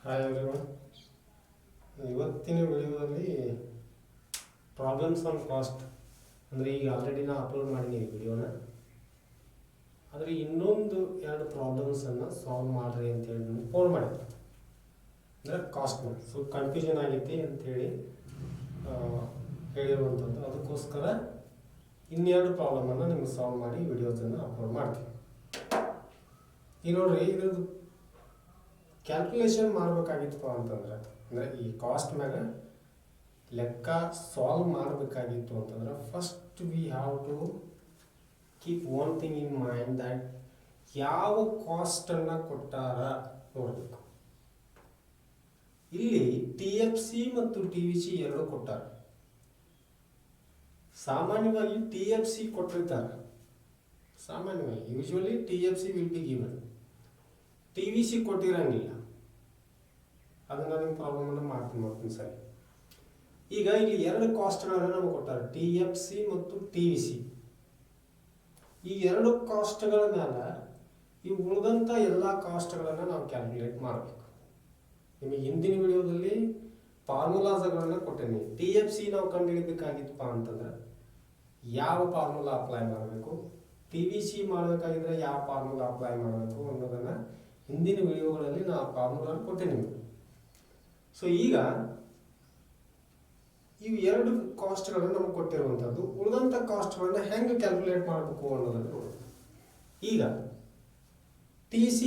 Hi everyone. ಇವತ್ತಿನ ವಿಡಿಯೋದಲ್ಲಿ problems on cost ಅಂದರೆ ಈಗ ಆಲ್ರೆಡಿ ನಾನು ಅಪ್ಲೋಡ್ ಮಾಡಿದ್ದೀನಿ ಈ ವಿಡಿಯೋನ. ಆದರೆ ಇನ್ನೊಂದು 2 ಪ್ರಾಬ್ಲಮ್ಸನ್ನು ಸಾಲ್ವ್ ಮಾಡಿರಿ ಅಂತೇಳಿ ನಾನು ಫೋನ್ ಮಾಡಿದ್ದೆ. ಅಂದರೆ ಕಾಸ್ಟ್ ಸ್ವಲ್ಪ ಕನ್ಫ್ಯೂಷನ್ ಆಗೈತಿ ಅಂಥೇಳಿ ಹೇಳಿರುವಂಥದ್ದು. ಅದಕ್ಕೋಸ್ಕರ ಇನ್ನೆರಡು ಪ್ರಾಬ್ಲಮನ್ನು ನಿಮ್ಗೆ ಸಾಲ್ವ್ ಮಾಡಿ ವಿಡಿಯೋಸನ್ನು ಅಪ್ಲೋಡ್ ಮಾಡ್ತೀನಿ. ಈಗ ನೋಡ್ರಿ, ಇದ್ರದ್ದು ಕ್ಯಾಲ್ಕುಲೇಷನ್ ಮಾಡಬೇಕಾಗಿತ್ತಪ್ಪ ಅಂತಂದ್ರೆ, ಅಂದರೆ ಈ ಕಾಸ್ಟ್ ಮ್ಯಾಗ ಲೆಕ್ಕ ಸಾಲ್ವ್ ಮಾಡಬೇಕಾಗಿತ್ತು ಅಂತಂದ್ರೆ first we have to keep one thing in mind that ಯಾವ ಕಾಸ್ಟನ್ನು ಕೊಟ್ಟಾರ ನೋಡಬೇಕು. ಇಲ್ಲಿ TFC ಮತ್ತು TVC ಎರಡು ಕೊಟ್ಟಾರ. ಸಾಮಾನ್ಯವಾಗಿ TFC ಕೊಟ್ಟಿರ್ತಾರೆ. ಸಾಮಾನ್ಯವಾಗಿ usually TFC will be given, TVC ಕೊಟ್ಟಿರಂಗಿಲ್ಲ. ಅದನ್ನು ನಿಮ್ಮ ಪ್ರಾಬ್ಲಮನ್ನು ಮಾಡ್ತೀನಿ ಸರಿ. ಈಗ ಇಲ್ಲಿ 2 ಕಾಸ್ಟ್ಗಳನ್ನು ನಮಗೆ ಕೊಟ್ಟಾರೆ, TFC ಮತ್ತು TVC. ಈ 2 ಕಾಸ್ಟ್ಗಳ ಮೇಲೆ ಈ ಉಳಿದಂಥ ಎಲ್ಲ ಕಾಸ್ಟ್ಗಳನ್ನು ನಾವು ಕ್ಯಾಲ್ಕುಲೇಟ್ ಮಾಡಬೇಕು. ನಿಮಗೆ ಹಿಂದಿನ ವಿಡಿಯೋದಲ್ಲಿ ಫಾರ್ಮುಲಾಸ್ಗಳನ್ನು ಕೊಟ್ಟೇನೆ. TFC ನಾವು ಕಂಡುಹಿಡಬೇಕಾಗಿತ್ತಪ್ಪ ಅಂತಂದ್ರೆ ಯಾವ ಫಾರ್ಮುಲಾ ಅಪ್ಲೈ ಮಾಡಬೇಕು, TVC ಮಾಡಬೇಕಾಗಿದ್ರೆ ಯಾವ ಫಾರ್ಮುಲಾ ಅಪ್ಲೈ ಮಾಡಬೇಕು ಅನ್ನೋದನ್ನು ಹಿಂದಿನ ವಿಡಿಯೋಗಳಲ್ಲಿ ನಾವು ಫಾರ್ಮುಲಾ ಕೊಟ್ಟೆ ನಿಮಗೆ. ಸೊ ಈಗ ಇವು 2 ಕಾಸ್ಟ್ಗಳನ್ನು ನಮಗೆ ಕೊಟ್ಟಿರುವಂಥದ್ದು. ಉಳಿದಂಥ ಕಾಸ್ಟ್ಗಳನ್ನು ಹೆಂಗೆ ಕ್ಯಾಲ್ಕುಲೇಟ್ ಮಾಡಬೇಕು ಅನ್ನೋದನ್ನು ನೋಡೋದು. ಈಗ TC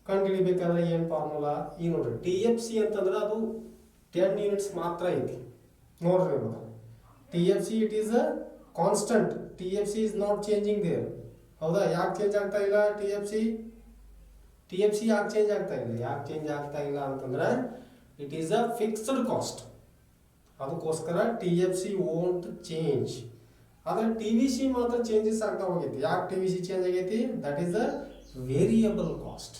ಕಂಡುಹಿಡಿಬೇಕಾದ್ರೆ ಏನು ಫಾರ್ಮುಲಾ ಈ ನೋಡ್ರಿ. TFC ಅಂತಂದ್ರೆ ಅದು 10 ಯೂನಿಟ್ಸ್ ಮಾತ್ರ ಐತಿ ನೋಡ್ರಿ. TFC it is a constant. TFC is not changing there. ಹೌದಾ? ಯಾಕೆ ಚೇಂಜ್ ಆಗ್ತಾ ಇಲ್ಲ TFC ಯಾಕೆ ಚೇಂಜ್ ಆಗ್ತಾ ಇಲ್ಲ? ಯಾಕೆ ಚೇಂಜ್ ಆಗ್ತಾ ಇಲ್ಲ ಅಂತಂದ್ರೆ it is a fixed cost. ಅದಕ್ಕೋಸ್ಕರ TFC ವೋಂಟ್ ಚೇಂಜ್. ಆದರೆ TVC ಮಾತ್ರ ಚೇಂಜಸ್ ಆಗ್ತಾ ಹೋಗೈತಿ. ಯಾಕೆ TVC ಚೇಂಜ್ ಆಗೈತಿ? That is a variable cost.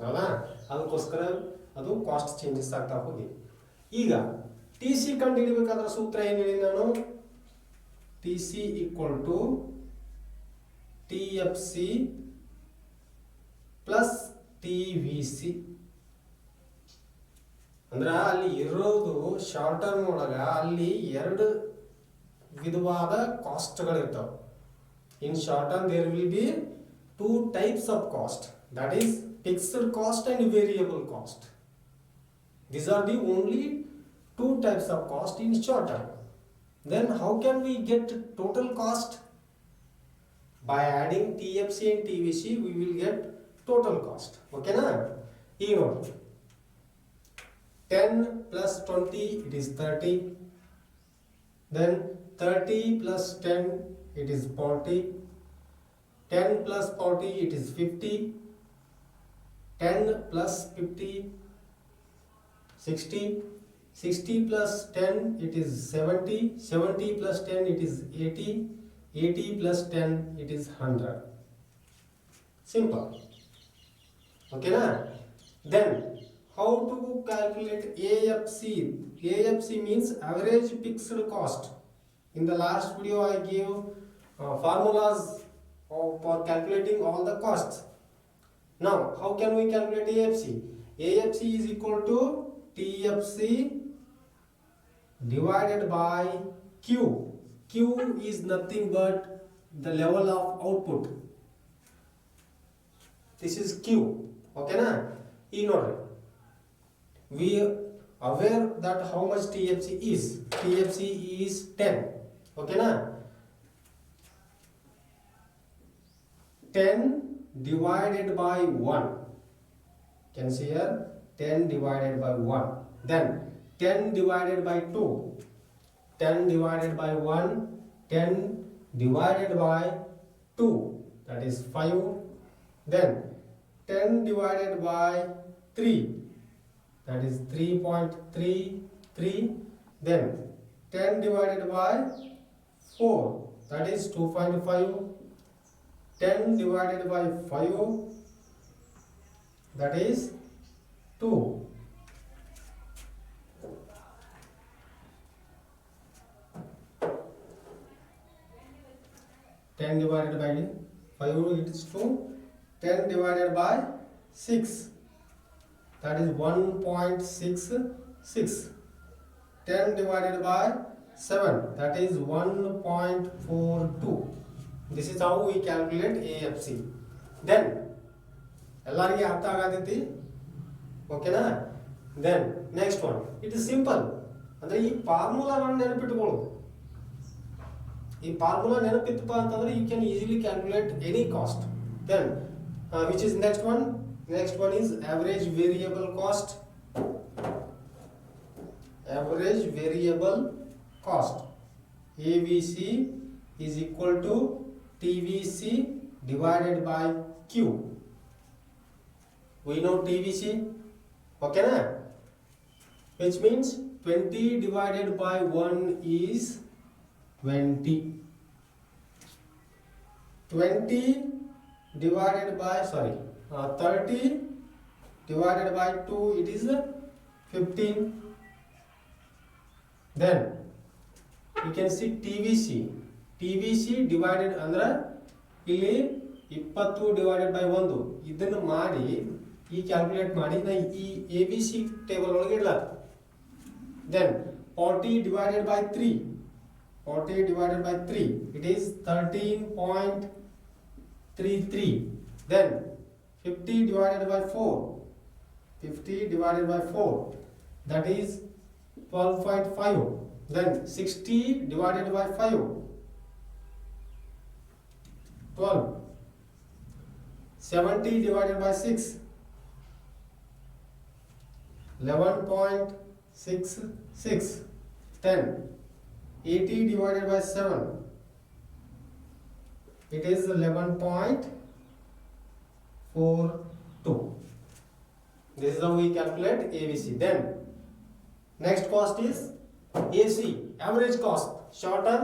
ಹೌದಾ? ಅದಕ್ಕೋಸ್ಕರ ಅದು ಕಾಸ್ಟ್ ಚೇಂಜಸ್ ಆಗ್ತಾ ಹೋಗಿ. ಈಗ TC ಕಂಡು ಹಿಡಿಬೇಕಾದ್ರೆ ಸೂತ್ರ ಏನು ಹೇಳಿ ನಾನು? TC equal to TFC plus TVC. ಅಂದ್ರೆ ಅಲ್ಲಿ ಇರೋದು ಶಾರ್ಟ್ ಟರ್ಮ್ ಒಳಗೆ ಅಲ್ಲಿ 2 ವಿಧವಾದ ಕಾಸ್ಟ್ಗಳಿರ್ತಾವೆ. In short term there will be 2 types of cost, that is fixed cost and variable cost. These are the only 2 types of cost in short term. Then how can we get total cost? By adding TFC and TVC we will get total cost. Okay na? ಈಗ ನೋಡಿ, 10 plus 20 it is 30. Then 30 plus 10 it is 40. 10 plus 40 it is 50. 10 plus 50 60. 60 plus 10 it is 70. 70 plus 10 it is 80. 80 plus 10 it is 100. Simple. Okay na? Then how to calculate AFC? AFC means average fixed cost. In the last video I gave formulas for calculating all the costs. Now how can we calculate AFC? AFC is equal to TFC divided by Q. Q is nothing but the level of output. This is Q. Okay na? ಈಗ ನೋಡ್ರಿ, we aware that how much TFC is. TFC is 10. Okay na? 10 divided by 1. Can see here 10 divided by 1. Then 10 divided by 2. 10 divided by 1. 10 divided by 2. That is 5. Then 10 divided by 3. That is 3.33. Then 10 divided by 4. That is 2.5. 10 divided by 5. That is 2. 10 divided by 5 it is 2. 10 divided by 6 that is 1.66. 10 divided by 7, that is 1.42. This is how we calculate AFC. Then ಎಲ್ಲರಿಗೆ ಅರ್ಥ ಆಗತೈತಿ, ಓಕೆನಾ? Then next one, it is simple. ಅಂದರೆ ಈ ಫಾರ್ಮುಲಾಗಳನ್ನ ನೆನಪಿಟ್ಕೊಳ್ಳೋದು. ಈ formula ನೆನಪಿತ್ತಪ್ಪ ಅಂತಂದ್ರೆ you can easily calculate any cost. Then which is next one? Next one is average variable cost. Average variable cost, AVC, is equal to TVC divided by Q. We know TVC, okay na? Which means 20 divided by 1 is 20. 20 divided by 30 divided by 2, it is 15. Then you can see TVC divided ಅಂದ್ರೆ ಇಲ್ಲಿ 20 divided by 1 ಇದನ್ನು ಮಾಡಿ ಈ calculate ಮಾಡಿ ನಾ ಈ ABC table ಒಳಗೆ ಇಡಲ. Then 40 divided by 3, it is 13.33. Then 50 divided by 4, that is 12.5. Then 60 divided by 5, 12. 70 divided by 6, 11.66. 10. 80 divided by 7, it is 11.42. This is how we calculate ABC. Then next cost is AC, average cost, short term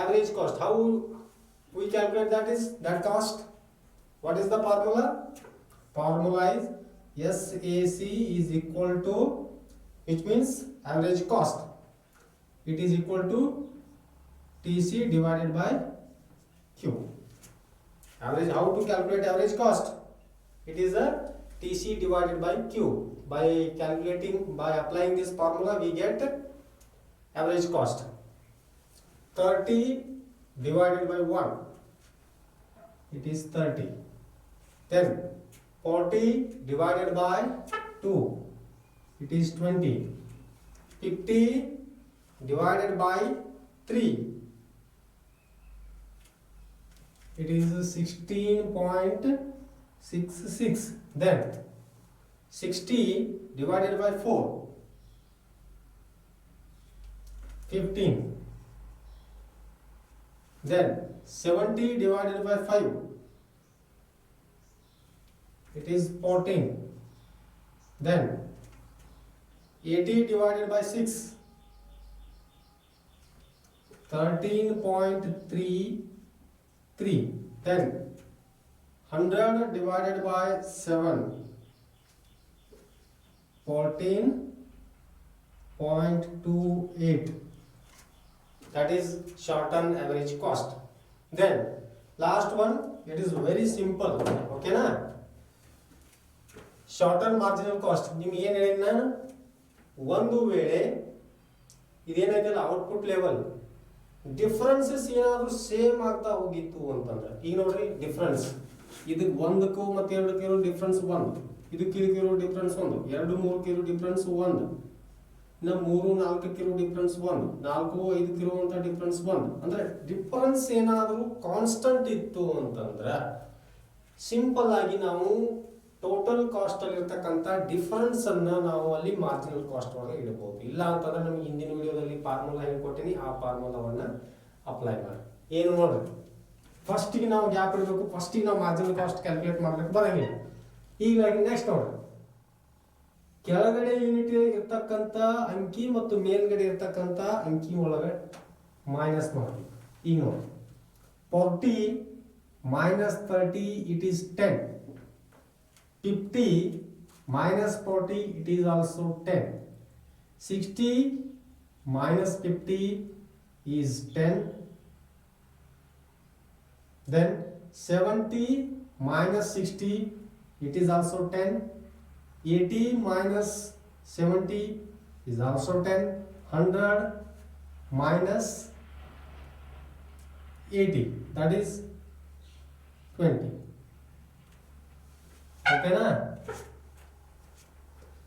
average cost. How we calculate that cost? What is the formula? Formula is SAC is equal to, which means average cost, it is equal to TC divided by Q. Average, how to calculate average cost? It is a TC divided by Q. By applying this formula, we get average cost. 30 divided by 1, it is 30. Then 40 divided by 2, it is 20. 50 divided by 3, it is 16.66. Then 60 divided by 4, 15. Then 70 divided by 5, it is 14. Then 80 divided by 6, 13.33. Then 100 divided by 7, 14.28. That is short-term average cost. Then last one, it is very simple, okay na? Short-term marginal cost. ನಿಮಗೆ ಏನು ಹೇಳಿದ ನಾನು, ಒಂದು ವೇಳೆ ಇದೇನೈತಲ್ಲ output level differences ಏನಾದರೂ same ಆಗ್ತಾ ಹೋಗಿತ್ತು ಅಂತಂದ್ರೆ, ಈಗ ನೋಡ್ರಿ ಡಿಫ್ರೆನ್ಸ್ ಇದಕ್ಕೆ ಒಂದಕ್ಕೂ ಮತ್ತೆ ಎರಡಕ್ಕೆ ಇರೋ ಡಿಫ್ರೆನ್ಸ್ 1, ಇದಕ್ಕೆ ಇರೋ ಡಿಫ್ರೆನ್ಸ್ 1, 2 3 ಇರೋ ಡಿಫ್ರೆನ್ಸ್ 1, ಇನ್ನು 3 4 ಇರೋ ಡಿಫ್ರೆನ್ಸ್ 1, 4 5 ಇರುವಂತ ಡಿಫ್ರೆನ್ಸ್ 1. ಅಂದ್ರೆ ಡಿಫ್ರೆನ್ಸ್ ಏನಾದರೂ ಕಾನ್ಸ್ಟಂಟ್ ಇತ್ತು ಅಂತಂದ್ರೆ ಸಿಂಪಲ್ ಆಗಿ ನಾವು ಟೋಟಲ್ ಕಾಸ್ಟ್ ಅಲ್ಲಿ ಇರತಕ್ಕಂತ ಡಿಫರೆನ್ಸ್ ಅನ್ನ ನಾವು ಅಲ್ಲಿ ಮಾರ್ಜಿನಲ್ ಕಾಸ್ಟ್ ಒಳಗೆ ಇಡಬಹುದು. ಇಲ್ಲ ಅಂತಂದ್ರೆ ನಮಗೆ ಹಿಂದಿನ ವಿಡಿಯೋದಲ್ಲಿ ಫಾರ್ಮುಲಾ ಹೇಳ್ಕೊಟ್ಟಿನಿ, ಆ ಫಾರ್ಮುಲಾವನ್ನ ಅಪ್ಲೈ ಮಾಡಿ. ಏನು ನೋಡ್ರಿ, ಫಸ್ಟಿಗೆ ನಾವು ಗ್ಯಾಪ್ ಇಡಬೇಕು, ಫಸ್ಟಿಗೆ ನಾವು ಮಾರ್ಜಿನಲ್ ಕಾಸ್ಟ್ ಕ್ಯಾಲ್ಕುಲೇಟ್ ಮಾಡ್ಲಿಕ್ಕೆ ಬರಂಗಿಲ್ಲ. ಈಗ ನೆಕ್ಸ್ಟ್ ನೋಡ್ರಿ, ಕೆಳಗಡೆ ಯೂನಿಟ್ ಇರ್ತಕ್ಕಂಥ ಅಂಕಿ ಮತ್ತು ಮೇಲ್ಗಡೆ ಇರ್ತಕ್ಕಂಥ ಅಂಕಿ ಒಳಗೆ ಮೈನಸ್ ಮಾಡಿ. ಈಗ ನೋಡಿ 40 minus 30, it is 10. 50 minus 40, it is also 10. 60 minus 50 is 10. Then 70 minus 60, it is also 10. 80 minus 70 is also 10. 100 minus 80, that is 20. Okay na?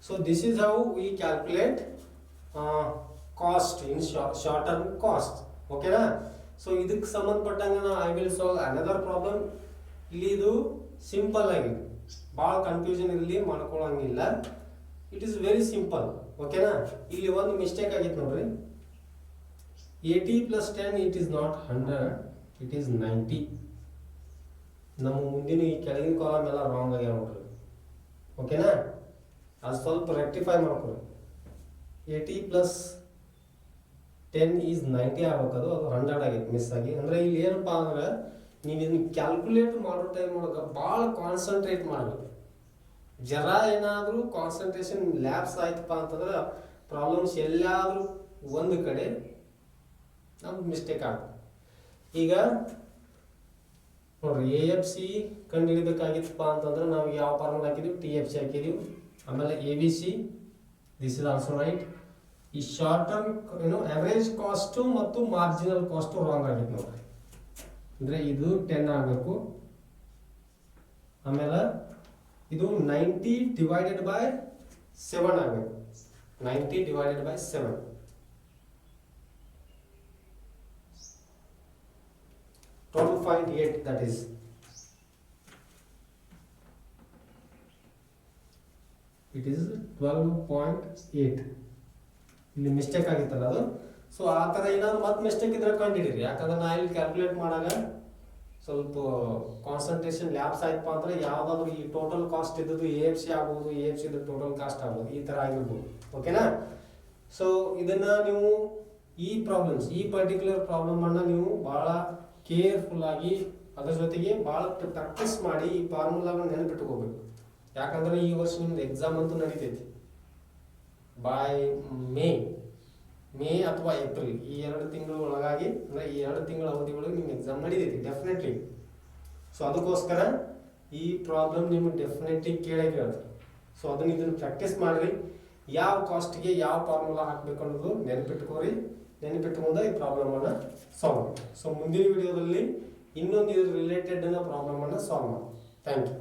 So this is how we calculate cost in short term cost. Okay na? So ಇದಕ್ಕೆ ಸಂಬಂಧಪಟ್ಟಂಗೆ I will solve another problem. ಇಲ್ಲಿ ಇದು simple ಆಗಿದೆ, ಭಾಳ confusion ಇಲ್ಲಿ ಮಾಡ್ಕೊಳ್ಳಂಗಿಲ್ಲ. It is very simple. ಓಕೆನಾ? ಇಲ್ಲಿ ಒಂದು ಮಿಸ್ಟೇಕ್ ಆಗಿತ್ತು ನೋಡ್ರಿ. 80 plus 10 it is not 100, it is 90. ನಮ್ಮ ಮುಂದಿನ ಈ ಕೆಳಗಿನ ಕಾಲಮ್ ಎಲ್ಲ ರಾಂಗ್ ಆಗ್ಯಾವ ನೋಡ್ರಿ. ಓಕೆನಾ? ಅದು ಸ್ವಲ್ಪ ರೆಕ್ಟಿಫೈ ಮಾಡ್ಕೊರಿ. 80 plus 10 is 90 ಆಗ್ಬೇಕದು, ಅದು 100 ಆಗೈತೆ ಮಿಸ್ ಆಗಿ. ಅಂದರೆ ಇಲ್ಲಿ ಏನಪ್ಪ ಅಂದ್ರೆ ನೀವು ಇದನ್ನ ಕ್ಯಾಲ್ಕುಲೇಟ್ ಮಾಡೋ ಟೈಮ್ ಒಳಗೆ ಭಾಳ ಕಾನ್ಸಂಟ್ರೇಟ್ ಮಾಡಬೇಕು. ಜರ ಏನಾದರೂ ಕಾನ್ಸಂಟ್ರೇಷನ್ ಲ್ಯಾಬ್ಸ್ ಆಯ್ತಪ್ಪ ಅಂತಂದ್ರೆ ಪ್ರಾಬ್ಲಮ್ಸ್ ಎಲ್ಲಾದರೂ ಒಂದು ಕಡೆ ನಮ್ಗೆ ಮಿಸ್ಟೇಕ್ ಆಗುತ್ತೆ. ಈಗ ನೋಡ್ರಿ, AFC ಕಂಡು ಹಿಡಿಬೇಕಾಗಿತ್ತಪ್ಪ ಅಂತಂದ್ರೆ ನಾವು ಯಾವ ಫಾರ್ಮುಲಾ ಹಾಕಿದೀವಿ? TFC ಹಾಕಿದೀವಿ. ಆಮೇಲೆ ABC, this is also right. ಈ ಶಾರ್ಟ್ ಟರ್ಮ್ ಅವರೇಜ್ ಕಾಸ್ಟು ಮತ್ತು ಮಾರ್ಜಿನಲ್ ಕಾಸ್ಟು ರಾಂಗ್ ಆಗಿತ್ತು ನೋಡ್ರಿ. ಅಂದರೆ ಇದು 10 ಆಗಬೇಕು. ಆಮೇಲೆ ಇದು 90 divided by 7 ಆಗಬೇಕು. 90 divided by 7. Total find 8, that is. It is 12.8. ಇಲ್ಲಿ ಮಿಸ್ಟೇಕ್ ಆಗಿತ್ತಲ್ಲ ಅದು. ಸೊ ಆ ಥರ ಏನಾದ್ರು ಮತ್ತೆ ಮಿಸ್ಟೇಕ್ ಇದ್ರೆ ಕಂಡುಹಿಡಿರಿ. ಯಾಕಂದ್ರೆ ನಾ ಇಲ್ಲಿ ಕ್ಯಾಲ್ಕುಲೇಟ್ ಮಾಡಾಗ ಸ್ವಲ್ಪ ಕಾನ್ಸಂಟ್ರೇಷನ್ ಲ್ಯಾಬ್ಸ್ ಆಯ್ತಪ್ಪ ಅಂದ್ರೆ ಯಾವುದಾದ್ರು ಈ ಟೋಟಲ್ ಕಾಸ್ಟ್ ಇದ್ದದ್ದು AFC ಆಗ್ಬೋದು, AFC ಇದ್ದು ಟೋಟಲ್ ಕಾಸ್ಟ್ ಆಗ್ಬೋದು, ಈ ಥರ ಆಗಿರ್ಬೋದು. ಓಕೆನಾ? ಸೊ ಇದನ್ನ ನೀವು ಈ ಪ್ರಾಬ್ಲಮ್ಸ್, ಈ ಪರ್ಟಿಕ್ಯುಲರ್ ಪ್ರಾಬ್ಲಮನ್ನು ನೀವು ಭಾಳ ಕೇರ್ಫುಲ್ ಆಗಿ ಅದ್ರ ಜೊತೆಗೆ ಭಾಳ ಪ್ರಾಕ್ಟೀಸ್ ಮಾಡಿ ಈ ಫಾರ್ಮುಲಾಗಳನ್ನ ನೆನಪಿಟ್ಕೋಬೇಕು. ಯಾಕಂದ್ರೆ ಈ ವರ್ಷ ನಿಮ್ದು ಎಕ್ಸಾಮ್ ಅಂತೂ ನಡೀತೈತಿ. ಬೈ ಮೇ ಅಥವಾ ಏಪ್ರಿಲ್ ಈ 2 ತಿಂಗಳ ಒಳಗಾಗಿ, ಅಂದರೆ ಈ 2 ತಿಂಗಳ ಅವಧಿ ಒಳಗೆ ನಿಮ್ಮ ಎಕ್ಸಾಮ್ ನಡೀತೈತಿ ಡೆಫಿನೆಟ್ಲಿ. ಸೊ ಅದಕ್ಕೋಸ್ಕರ ಈ ಪ್ರಾಬ್ಲಮ್ ನಿಮಗೆ ಡೆಫಿನೆಟ್ಲಿ ಕೇಳೇ ಕೇಳ್ತಾರೆ. ಸೊ ಇದನ್ನು ಪ್ರಾಕ್ಟೀಸ್ ಮಾಡಿರಿ. ಯಾವ ಕಾಸ್ಟ್ಗೆ ಯಾವ ಫಾರ್ಮುಲಾ ಹಾಕಬೇಕು ಅನ್ನೋದು ನೆನಪಿಟ್ಕೋರಿ. ನೆನಪಿಟ್ಕೊಂಡು ಈ ಪ್ರಾಬ್ಲಮನ್ನು ಸಾಲ್ವ್ ಮಾಡಿ. ಸೊ ಮುಂದಿನ ವಿಡಿಯೋದಲ್ಲಿ ಇನ್ನೊಂದು ಇದ್ರ ರಿಲೇಟೆಡ್ ಪ್ರಾಬ್ಲಮನ್ನು ಸಾಲ್ವ್ ಮಾಡಿ. Thank you.